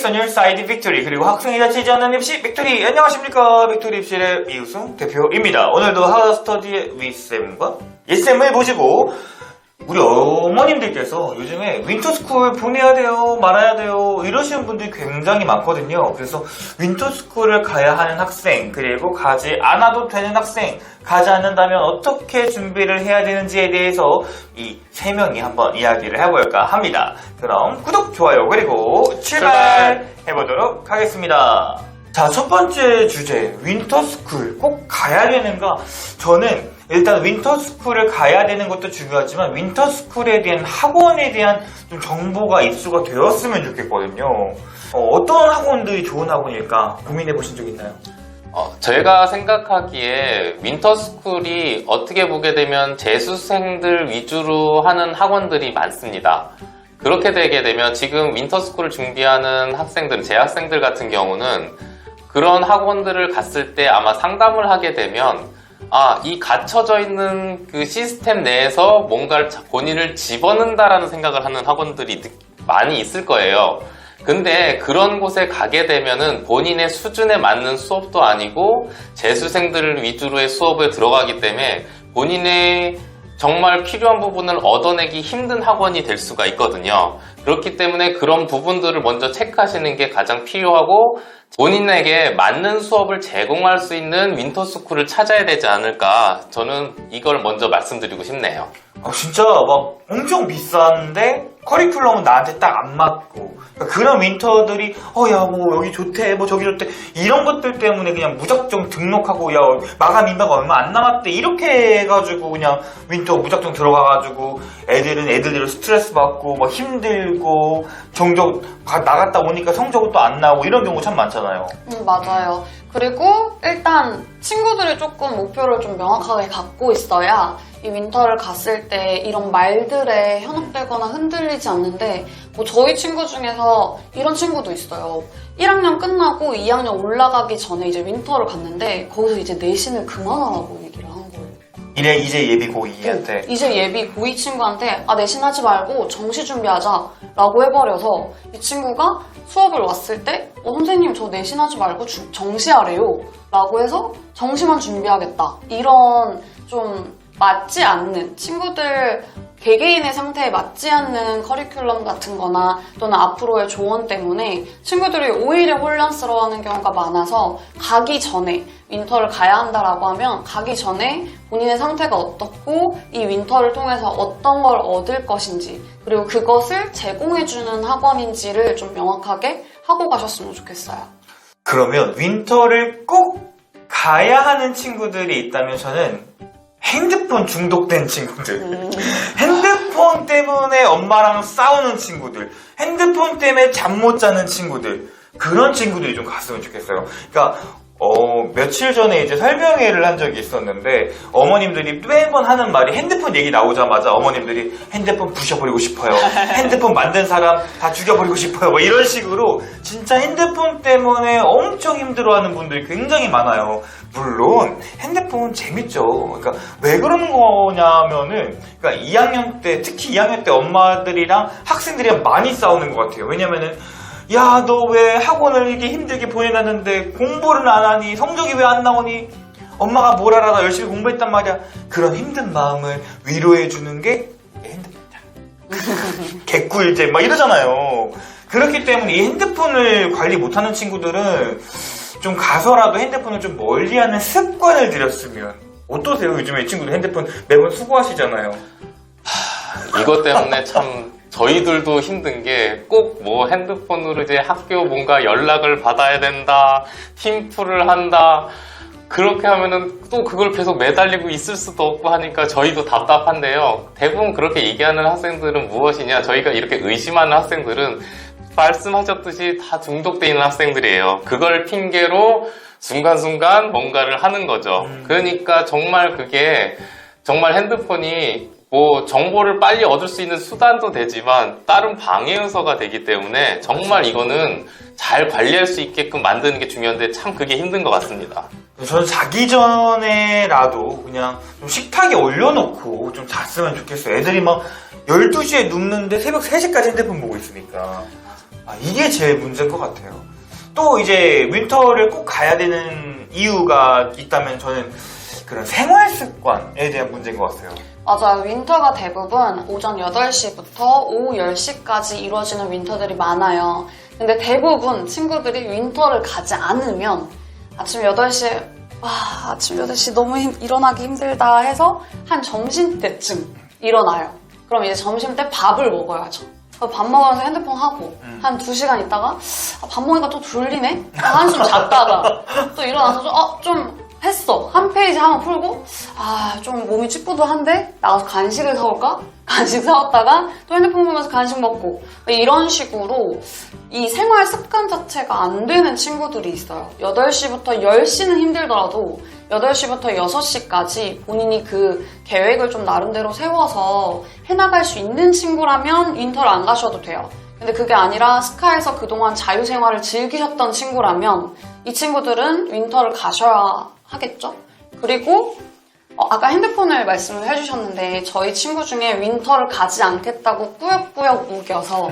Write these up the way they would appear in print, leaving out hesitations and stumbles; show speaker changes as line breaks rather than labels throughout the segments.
전율 사이드 빅토리 그리고 학생이 다치지 않는 입시 빅토리. 안녕하십니까, 빅토리 입시의 이우승 대표입니다. 오늘도 하우스터디의 위쌤과 예쌤을 모시고 우리 어머님들께서 요즘에 윈터스쿨 보내야 돼요, 말아야 돼요 이러시는 분들이 굉장히 많거든요. 그래서 윈터스쿨을 가야 하는 학생, 그리고 가지 않아도 되는 학생, 가지 않는다면 어떻게 준비를 해야 되는지에 대해서 이 세 명이 한번 이야기를 해볼까 합니다. 그럼 구독, 좋아요, 그리고 출발해보도록 하겠습니다. 자, 첫 번째 주제, 윈터스쿨 꼭 가야 되는가? 저는 일단 윈터스쿨을 가야 되는 것도 중요하지만 윈터스쿨에 대한 학원에 대한 좀 정보가 입수가 되었으면 좋겠거든요. 어떤 학원들이 좋은 학원일까 고민해 보신 적 있나요?
제가 생각하기에 윈터스쿨이 어떻게 보게 되면 재수생들 위주로 하는 학원들이 많습니다. 그렇게 되게 되면 지금 윈터스쿨을 준비하는 학생들, 재학생들 같은 경우는 그런 학원들을 갔을 때 아마 상담을 하게 되면 이 갇혀져 있는 그 시스템 내에서 뭔가를 본인을 집어넣는다라는 생각을 하는 학원들이 많이 있을 거예요. 근데 그런 곳에 가게 되면은 본인의 수준에 맞는 수업도 아니고 재수생들 위주로의 수업에 들어가기 때문에 본인의 정말 필요한 부분을 얻어내기 힘든 학원이 될 수가 있거든요. 그렇기 때문에 그런 부분들을 먼저 체크하시는 게 가장 필요하고 본인에게 맞는 수업을 제공할 수 있는 윈터스쿨을 찾아야 되지 않을까, 저는 이걸 먼저 말씀드리고 싶네요.
진짜 막 엄청 비싼데 커리큘럼은 나한테 딱 안 맞고, 그런 윈터들이 야 뭐 여기 좋대, 뭐 저기 좋대, 이런 것들 때문에 그냥 무작정 등록하고 야 마감 인가가 얼마 안 남았대 이렇게 해가지고 그냥 윈터 무작정 들어가가지고 애들은 애들대로 스트레스 받고 막 힘들고 정적 나갔다 오니까 성적은 또 안 나오고 이런 경우 참 많잖아요.
맞아요. 그리고 일단 친구들이 조금 목표를 좀 명확하게 갖고 있어야 이 윈터를 갔을 때 이런 말들에 현혹되거나 흔들리지 않는데, 뭐 저희 친구 중에서 이런 친구도 있어요. 1학년 끝나고 2학년 올라가기 전에 이제 윈터를 갔는데 거기서 이제 내신을 그만하라고 얘기를 한 거예요.
이제 예비 고2한테
이제 예비 고2 친구한테 내신하지 말고 정시 준비하자 라고 해버려서 이 친구가 수업을 왔을 때 선생님 저 내신하지 말고 정시하래요 라고 해서 정시만 준비하겠다, 이런 좀 맞지 않는, 친구들 개개인의 상태에 맞지 않는 커리큘럼 같은 거나 또는 앞으로의 조언 때문에 친구들이 오히려 혼란스러워하는 경우가 많아서, 가기 전에 윈터를 가야 한다라고 하면 가기 전에 본인의 상태가 어떻고 이 윈터를 통해서 어떤 걸 얻을 것인지, 그리고 그것을 제공해주는 학원인지를 좀 명확하게 하고 가셨으면 좋겠어요.
그러면 윈터를 꼭 가야 하는 친구들이 있다면 저는 핸드폰 중독된 친구들, 핸드폰 때문에 엄마랑 싸우는 친구들, 핸드폰 때문에 잠 못 자는 친구들, 그런 친구들이 좀 갔으면 좋겠어요. 그러니까 며칠 전에 이제 설명회를 한 적이 있었는데 어머님들이 매번 하는 말이, 핸드폰 얘기 나오자마자 어머님들이 핸드폰 부셔버리고 싶어요, 핸드폰 만든 사람 다 죽여버리고 싶어요, 뭐 이런 식으로 진짜 핸드폰 때문에 엄청 힘들어하는 분들이 굉장히 많아요. 물론 핸드폰 재밌죠. 그러니까 왜 그러는 거냐면은, 그러니까 2학년 때, 특히 2학년 때 엄마들이랑 학생들이랑 많이 싸우는 것 같아요. 왜냐면은 야, 너 왜 학원을 이렇게 힘들게 보내놨는데 공부를 안 하니? 성적이 왜 안 나오니? 엄마가 뭘 알아, 나 열심히 공부했단 말이야. 그런 힘든 마음을 위로해주는 게 핸드폰이다. 개꿀잼 막 이러잖아요. 그렇기 때문에 이 핸드폰을 관리 못하는 친구들은 좀 가서라도 핸드폰을 좀 멀리하는 습관을 들였으면. 어떠세요? 요즘에 이 친구들 핸드폰 매번 수고하시잖아요.
이것 때문에 참 저희들도 힘든 게, 꼭 뭐 핸드폰으로 이제 학교 뭔가 연락을 받아야 된다, 팀플을 한다, 그렇게 하면은 또 그걸 계속 매달리고 있을 수도 없고 하니까 저희도 답답한데요. 대부분 그렇게 얘기하는 학생들은 무엇이냐, 저희가 이렇게 의심하는 학생들은 말씀하셨듯이 다 중독돼 있는 학생들이에요. 그걸 핑계로 순간순간 뭔가를 하는 거죠. 그러니까 정말 그게, 정말 핸드폰이 뭐 정보를 빨리 얻을 수 있는 수단도 되지만 다른 방해 요소가 되기 때문에 정말 이거는 잘 관리할 수 있게끔 만드는 게 중요한데 참 그게 힘든 것 같습니다.
저는 자기 전에라도 그냥 좀 식탁에 올려놓고 좀 잤으면 좋겠어요. 애들이 막 12시에 눕는데 새벽 3시까지 핸드폰 보고 있으니까. 이게 제일 문제인 것 같아요. 또 이제 윈터를 꼭 가야 되는 이유가 있다면 저는 그런 생활 습관에 대한 문제인 것 같아요.
맞아요. 윈터가 대부분 오전 8시부터 오후 10시까지 이루어지는 윈터들이 많아요. 근데 대부분 친구들이 윈터를 가지 않으면 아침 8시에 아침 8시 너무 일어나기 힘들다 해서 한 점심때쯤 일어나요. 그럼 이제 점심때 밥을 먹어야죠. 밥 먹으면서 핸드폰 하고 한 2시간 있다가 밥 먹으니까 또 졸리네? 한숨 잤다가 또 일어나서 좀 했어. 한 페이지 한번 풀고 좀 몸이 찌뿌둥한데 나가서 간식을 사올까? 간식 사왔다가 또 핸드폰 보면서 간식 먹고 이런 식으로 이 생활 습관 자체가 안 되는 친구들이 있어요. 8시부터 10시는 힘들더라도 8시부터 6시까지 본인이 그 계획을 좀 나름대로 세워서 해나갈 수 있는 친구라면 윈터를 안 가셔도 돼요. 근데 그게 아니라 스카에서 그동안 자유생활을 즐기셨던 친구라면 이 친구들은 윈터를 가셔야 하겠죠? 그리고 아까 핸드폰을 말씀을 해주셨는데 저희 친구 중에 윈터를 가지 않겠다고 꾸역꾸역 우겨서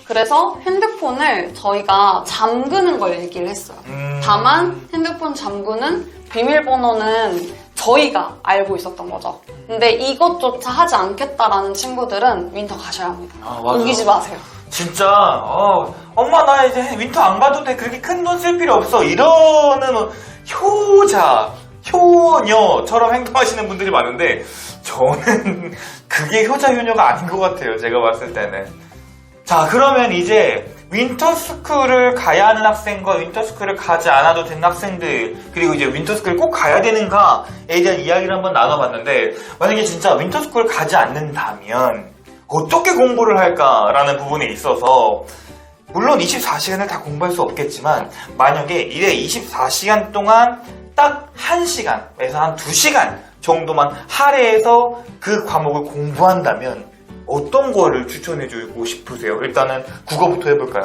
그래서 핸드폰을 저희가 잠그는 걸 얘기를 했어요. 다만 핸드폰 잠그는 비밀번호는 저희가 알고 있었던 거죠. 근데 이것조차 하지 않겠다라는 친구들은 윈터 가셔야 합니다. 우기지 마세요.
진짜 엄마 나 이제 윈터 안 가도 돼. 그렇게 큰 돈 쓸 필요 없어. 이러는 효녀처럼 행동하시는 분들이 많은데 저는 그게 효자효녀가 아닌 것 같아요. 제가 봤을 때는. 자, 그러면 이제 윈터스쿨을 가야 하는 학생과 윈터스쿨을 가지 않아도 되는 학생들, 그리고 이제 윈터스쿨을 꼭 가야 되는가에 대한 이야기를 한번 나눠봤는데, 만약에 진짜 윈터스쿨을 가지 않는다면 어떻게 공부를 할까라는 부분에 있어서 물론 24시간을 다 공부할 수 없겠지만 만약에 이래 24시간 동안 딱 1시간에서 한 2시간 정도만 할애해서 그 과목을 공부한다면 어떤 거를 추천해주고 싶으세요? 일단은 국어부터 해볼까요?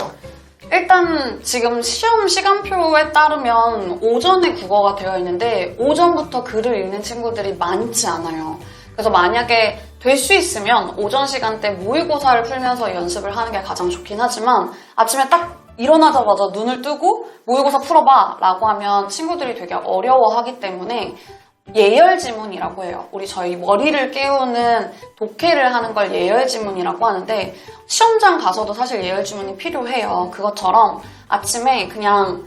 일단 지금 시험 시간표에 따르면 오전에 국어가 되어 있는데 오전부터 글을 읽는 친구들이 많지 않아요. 그래서 만약에 될 수 있으면 오전 시간대 모의고사를 풀면서 연습을 하는 게 가장 좋긴 하지만 아침에 딱 일어나자마자 눈을 뜨고 모의고사 풀어봐 라고 하면 친구들이 되게 어려워하기 때문에 예열지문이라고 해요. 저희 머리를 깨우는 독해를 하는 걸 예열지문이라고 하는데 시험장 가서도 사실 예열지문이 필요해요. 그것처럼 아침에 그냥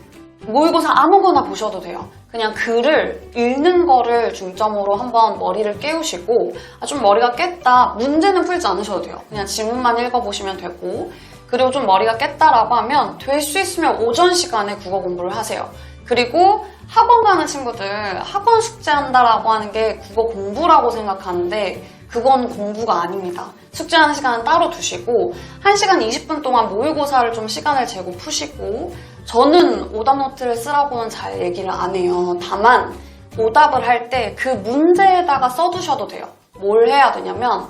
모의고사 아무거나 보셔도 돼요. 그냥 글을 읽는 거를 중점으로 한번 머리를 깨우시고 좀 머리가 깼다. 문제는 풀지 않으셔도 돼요. 그냥 지문만 읽어보시면 되고 그리고 좀 머리가 깼다라고 하면 될 수 있으면 오전 시간에 국어 공부를 하세요. 그리고 학원 가는 친구들 학원 숙제한다라고 하는 게 국어 공부라고 생각하는데 그건 공부가 아닙니다. 숙제하는 시간은 따로 두시고 1시간 20분 동안 모의고사를 좀 시간을 재고 푸시고 저는 오답 노트를 쓰라고는 잘 얘기를 안 해요. 다만 오답을 할 때 그 문제에다가 써두셔도 돼요. 뭘 해야 되냐면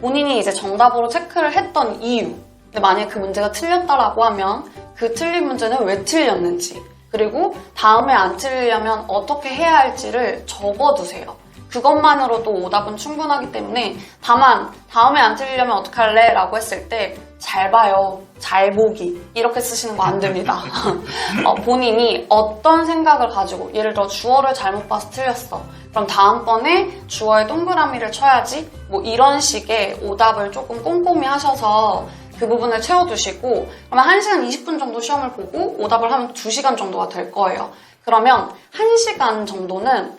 본인이 이제 정답으로 체크를 했던 이유 근데 만약에 그 문제가 틀렸다라고 하면 그 틀린 문제는 왜 틀렸는지 그리고 다음에 안 틀리려면 어떻게 해야 할지를 적어두세요. 그것만으로도 오답은 충분하기 때문에 다만 다음에 안 틀리려면 어떡할래? 라고 했을 때 잘 봐요, 잘 보기 이렇게 쓰시는 거 안 됩니다. 본인이 어떤 생각을 가지고 예를 들어 주어를 잘못 봐서 틀렸어. 그럼 다음번에 주어에 동그라미를 쳐야지 뭐 이런 식의 오답을 조금 꼼꼼히 하셔서 그 부분을 채워두시고 그러면 1시간 20분 정도 시험을 보고 오답을 하면 2시간 정도가 될 거예요. 그러면 1시간 정도는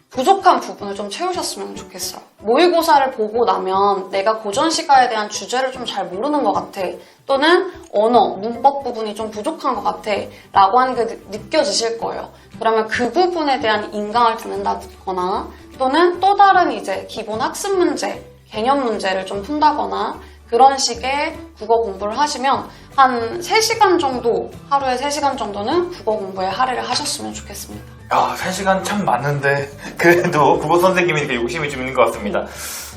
부족한 부분을 좀 채우셨으면 좋겠어요. 모의고사를 보고 나면 내가 고전시가에 대한 주제를 좀 잘 모르는 것 같아. 또는 언어, 문법 부분이 좀 부족한 것 같아. 라고 하는 게 느껴지실 거예요. 그러면 그 부분에 대한 인강을 듣는다거나 또는 또 다른 이제 기본 학습 문제, 개념 문제를 좀 푼다거나 그런 식의 국어 공부를 하시면 한 3시간 정도, 하루에 3시간 정도는 국어 공부에 할애를 하셨으면 좋겠습니다.
야, 3시간 참 많은데 그래도 국어 선생님이니까 욕심이 좀 있는 것 같습니다.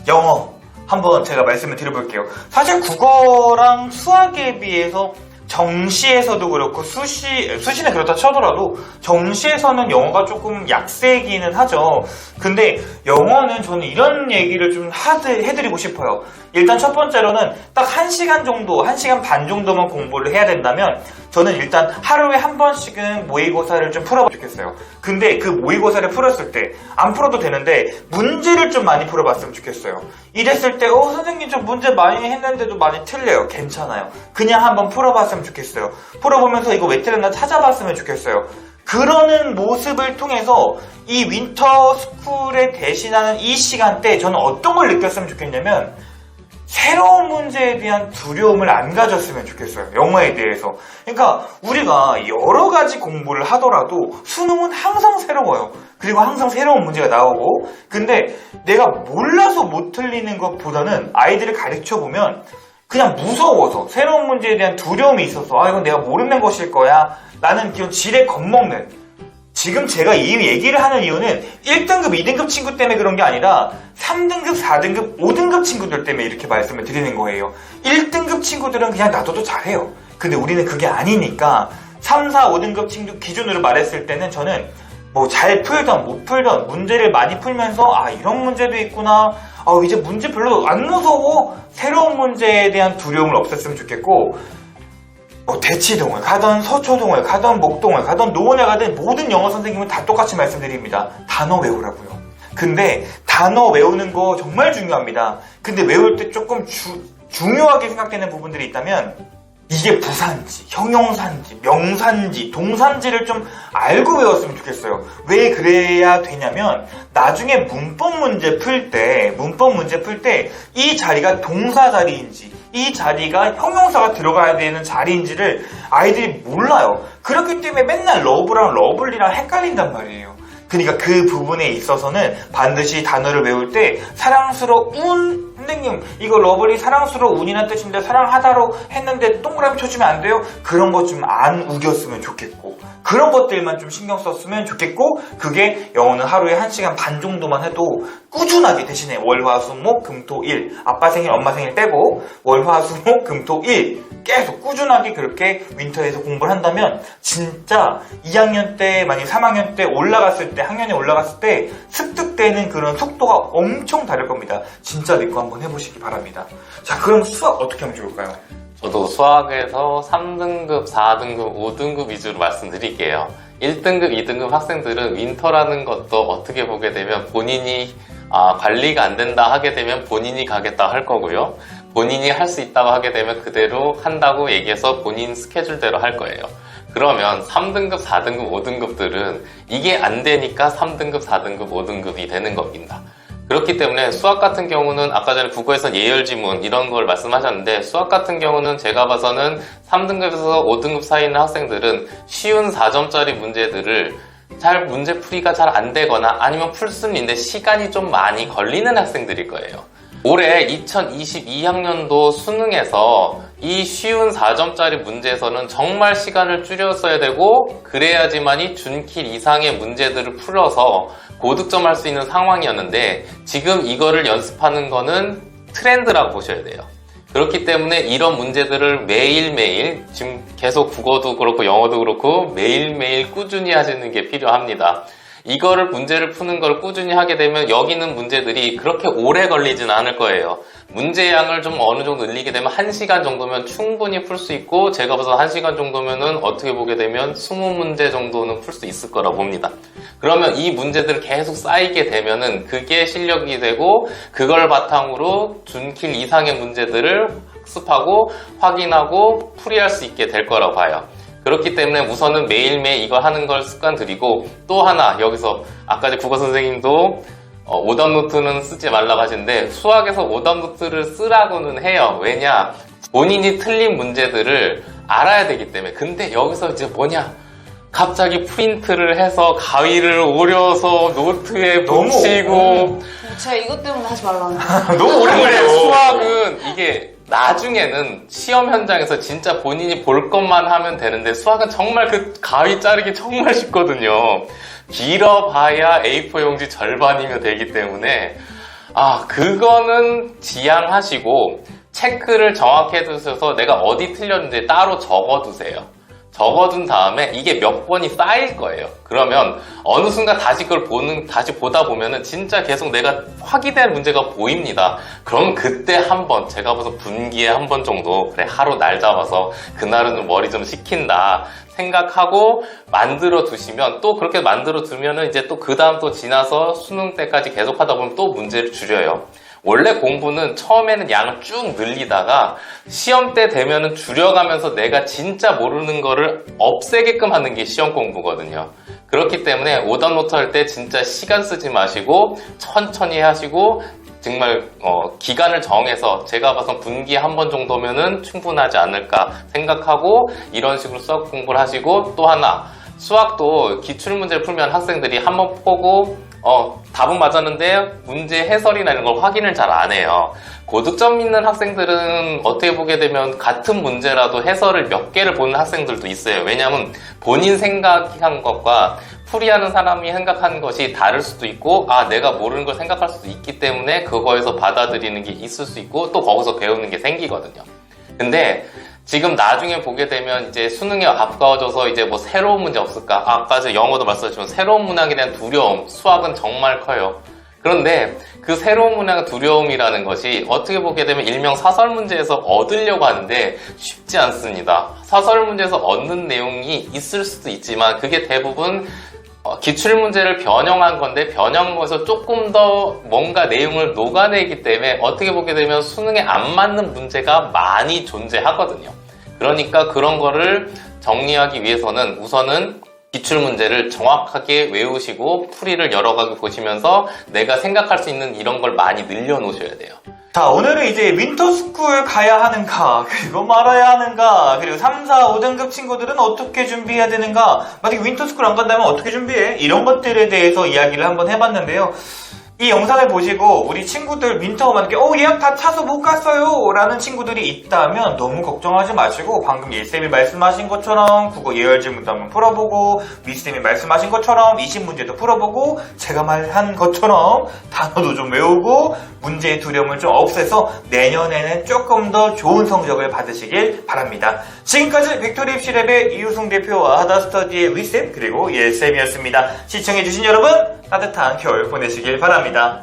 영어 한번 제가 말씀을 드려볼게요. 사실 국어랑 수학에 비해서 정시에서도 그렇고 수시는 그렇다 쳐더라도 정시에서는 영어가 조금 약세이기는 하죠. 근데 영어는 저는 이런 얘기를 좀 해드리고 싶어요. 일단 첫 번째로는 딱 1시간 정도, 1시간 반 정도만 공부를 해야 된다면 저는 일단 하루에 한 번씩은 모의고사를 좀 풀어보면 좋겠어요. 근데 그 모의고사를 풀었을 때 안 풀어도 되는데 문제를 좀 많이 풀어봤으면 좋겠어요. 이랬을 때 선생님 좀 문제 많이 했는데도 많이 틀려요. 괜찮아요. 그냥 한번 풀어봤으면 좋겠어요. 풀어보면서 이거 왜 틀렸나 찾아봤으면 좋겠어요. 그러는 모습을 통해서 이 윈터 스쿨에 대신하는 이 시간대 저는 어떤 걸 느꼈으면 좋겠냐면 새로운 문제에 대한 두려움을 안 가졌으면 좋겠어요. 영어에 대해서. 그러니까 우리가 여러 가지 공부를 하더라도 수능은 항상 새로워요. 그리고 항상 새로운 문제가 나오고 근데 내가 몰라서 못 틀리는 것보다는 아이들을 가르쳐보면 그냥 무서워서 새로운 문제에 대한 두려움이 있어서 이건 내가 모르는 것일 거야 라는 그런 지레 겁먹는 지금 제가 이 얘기를 하는 이유는 1등급, 2등급 친구 때문에 그런 게 아니라 3등급, 4등급, 5등급 친구들 때문에 이렇게 말씀을 드리는 거예요. 1등급 친구들은 그냥 놔둬도 잘해요. 근데 우리는 그게 아니니까 3, 4, 5등급 친구 기준으로 말했을 때는 저는 뭐 잘 풀던 못 풀던 문제를 많이 풀면서 이런 문제도 있구나 이제 문제 별로 안 무서워 새로운 문제에 대한 두려움을 없앴으면 좋겠고 대치동을 가던 서초동을 가던 목동을 가던 노원에 가든 모든 영어 선생님은 다 똑같이 말씀드립니다. 단어 외우라고요. 근데 단어 외우는 거 정말 중요합니다. 근데 외울 때 조금 중요하게 생각되는 부분들이 있다면 이게 부사인지, 형용사인지, 명사인지, 동사인지를 좀 알고 외웠으면 좋겠어요. 왜 그래야 되냐면 나중에 문법 문제 풀 때 이 자리가 동사 자리인지 이 자리가 형용사가 들어가야 되는 자리인지를 아이들이 몰라요. 그렇기 때문에 맨날 러브랑 러블리랑 헷갈린단 말이에요. 그러니까 그 부분에 있어서는 반드시 단어를 외울 때 사랑스러운 선생님 이거 러블리 사랑스러운이라는 뜻인데 사랑하다로 했는데 동그라미 쳐주면 안 돼요? 그런 것 좀 안 우겼으면 좋겠고 그런 것들만 좀 신경 썼으면 좋겠고 그게 영어는 하루에 1시간 반 정도만 해도 꾸준하게 대신에 월화수목금토일 아빠 생일 엄마 생일 빼고 월화수목금토일 계속 꾸준하게 그렇게 윈터에서 공부를 한다면 진짜 2학년 때 만약 3학년 때 올라갔을 때 학년에 올라갔을 때 습득되는 그런 속도가 엄청 다를 겁니다. 진짜 믿고 한번 해보시기 바랍니다. 자 그럼 수학 어떻게 하면 좋을까요?
저도 수학에서 3등급, 4등급, 5등급 위주로 말씀드릴게요. 1등급, 2등급 학생들은 윈터라는 것도 어떻게 보게 되면 본인이 관리가 안 된다 하게 되면 본인이 가겠다 할 거고요. 본인이 할 수 있다고 하게 되면 그대로 한다고 얘기해서 본인 스케줄대로 할 거예요. 그러면 3등급, 4등급, 5등급들은 이게 안 되니까 3등급, 4등급, 5등급이 되는 겁니다. 그렇기 때문에 수학 같은 경우는 아까 전에 국어에서 예열지문 이런 걸 말씀하셨는데 수학 같은 경우는 제가 봐서는 3등급에서 5등급 사이 있는 학생들은 쉬운 4점짜리 문제들을 문제풀이가 잘 안 되거나 아니면 풀 수는 있는데 시간이 좀 많이 걸리는 학생들일 거예요. 올해 2022학년도 수능에서 이 쉬운 4점짜리 문제에서는 정말 시간을 줄였어야 되고 그래야지만이 준킬 이상의 문제들을 풀어서 고득점 할 수 있는 상황이었는데 지금 이거를 연습하는 거는 트렌드라고 보셔야 돼요. 그렇기 때문에 이런 문제들을 매일매일 지금 계속 국어도 그렇고 영어도 그렇고 매일매일 꾸준히 하시는 게 필요합니다. 이거를 문제를 푸는 걸 꾸준히 하게 되면 여기 있는 문제들이 그렇게 오래 걸리진 않을 거예요. 문제 양을 좀 어느 정도 늘리게 되면 1시간 정도면 충분히 풀 수 있고 제가 봐서 1시간 정도면은 어떻게 보게 되면 20문제 정도는 풀 수 있을 거라고 봅니다. 그러면 이 문제들을 계속 쌓이게 되면은 그게 실력이 되고 그걸 바탕으로 준킬 이상의 문제들을 학습하고 확인하고 풀이할 수 있게 될 거라고 봐요. 그렇기 때문에 우선은 매일매일 이거 하는 걸 습관 들이고 또 하나 여기서 아까 국어 선생님도 오답노트는 쓰지 말라고 하시는데 수학에서 오답노트를 쓰라고는 해요. 왜냐? 본인이 틀린 문제들을 알아야 되기 때문에. 근데 여기서 이제 뭐냐? 갑자기 프린트를 해서 가위를 오려서 노트에 붙이고
제가 이것 때문에 하지 말라는
너무 오래 걸려요.
수학은 이게 나중에는 시험 현장에서 진짜 본인이 볼 것만 하면 되는데 수학은 정말 그 가위 자르기 정말 쉽거든요. 길어봐야 A4 용지 절반이면 되기 때문에 그거는 지양하시고 체크를 정확히 해두셔서 내가 어디 틀렸는지 따로 적어두세요. 적어둔 다음에 이게 몇 번이 쌓일 거예요. 그러면 어느 순간 다시 다시 보다 보면은 진짜 계속 내가 확인된 문제가 보입니다. 그럼 그때 한 번, 제가 봐서 분기에 한 번 정도, 그래, 하루 날 잡아서 그날은 좀 머리 좀 식힌다 생각하고 만들어 두시면, 또 그렇게 만들어 두면은 이제 또 그 다음 또 지나서 수능 때까지 계속 하다 보면 또 문제를 줄여요. 원래 공부는 처음에는 양을 쭉 늘리다가 시험 때 되면은 줄여가면서 내가 진짜 모르는 거를 없애게끔 하는 게 시험 공부거든요. 그렇기 때문에 오답노트 할 때 진짜 시간 쓰지 마시고 천천히 하시고, 정말 기간을 정해서 제가 봐선 분기에 한 번 정도면은 충분하지 않을까 생각하고 이런 식으로 수학 공부를 하시고, 또 하나, 수학도 기출문제를 풀면 학생들이 한 번 보고 답은 맞았는데 문제 해설이나 이런 걸 확인을 잘 안 해요. 고득점 있는 학생들은 어떻게 보게 되면 같은 문제라도 해설을 몇 개를 보는 학생들도 있어요. 왜냐하면 본인 생각한 것과 풀이하는 사람이 생각하는 것이 다를 수도 있고, 내가 모르는 걸 생각할 수도 있기 때문에 그거에서 받아들이는 게 있을 수 있고, 또 거기서 배우는 게 생기거든요. 근데 지금 나중에 보게 되면 이제 수능에 가까워져서 이제 뭐 새로운 문제 없을까? 아까 저 영어도 말씀하셨지만 새로운 문항에 대한 두려움, 수학은 정말 커요. 그런데 그 새로운 문항의 두려움이라는 것이 어떻게 보게 되면 일명 사설 문제에서 얻으려고 하는데 쉽지 않습니다. 사설 문제에서 얻는 내용이 있을 수도 있지만 그게 대부분 기출문제를 변형한 건데, 변형한 거에서 조금 더 뭔가 내용을 녹아내기 때문에 어떻게 보게 되면 수능에 안 맞는 문제가 많이 존재하거든요. 그러니까 그런 거를 정리하기 위해서는 우선은 기출문제를 정확하게 외우시고 풀이를 여러 가지 보시면서 내가 생각할 수 있는 이런 걸 많이 늘려놓으셔야 돼요.
자, 오늘은 이제 윈터스쿨 가야 하는가, 그리고 말아야 하는가, 그리고 3, 4, 5등급 친구들은 어떻게 준비해야 되는가, 만약에 윈터스쿨 안 간다면 어떻게 준비해? 이런 것들에 대해서 이야기를 한번 해봤는데요. 이 영상을 보시고 우리 친구들 윈터 만약에 예약 다 차서 못 갔어요 라는 친구들이 있다면 너무 걱정하지 마시고, 방금 예쌤이 말씀하신 것처럼 국어 예열 질문도 한번 풀어보고, 미쌤이 말씀하신 것처럼 20문제도 풀어보고, 제가 말한 것처럼 단어도 좀 외우고 문제의 두려움을 좀 없애서 내년에는 조금 더 좋은 성적을 받으시길 바랍니다. 지금까지 빅토리 입시랩의 이우승 대표와 하다스터디의 위쌤 그리고 예쌤이었습니다. 시청해주신 여러분, 따뜻한 겨울 보내시길 바랍니다.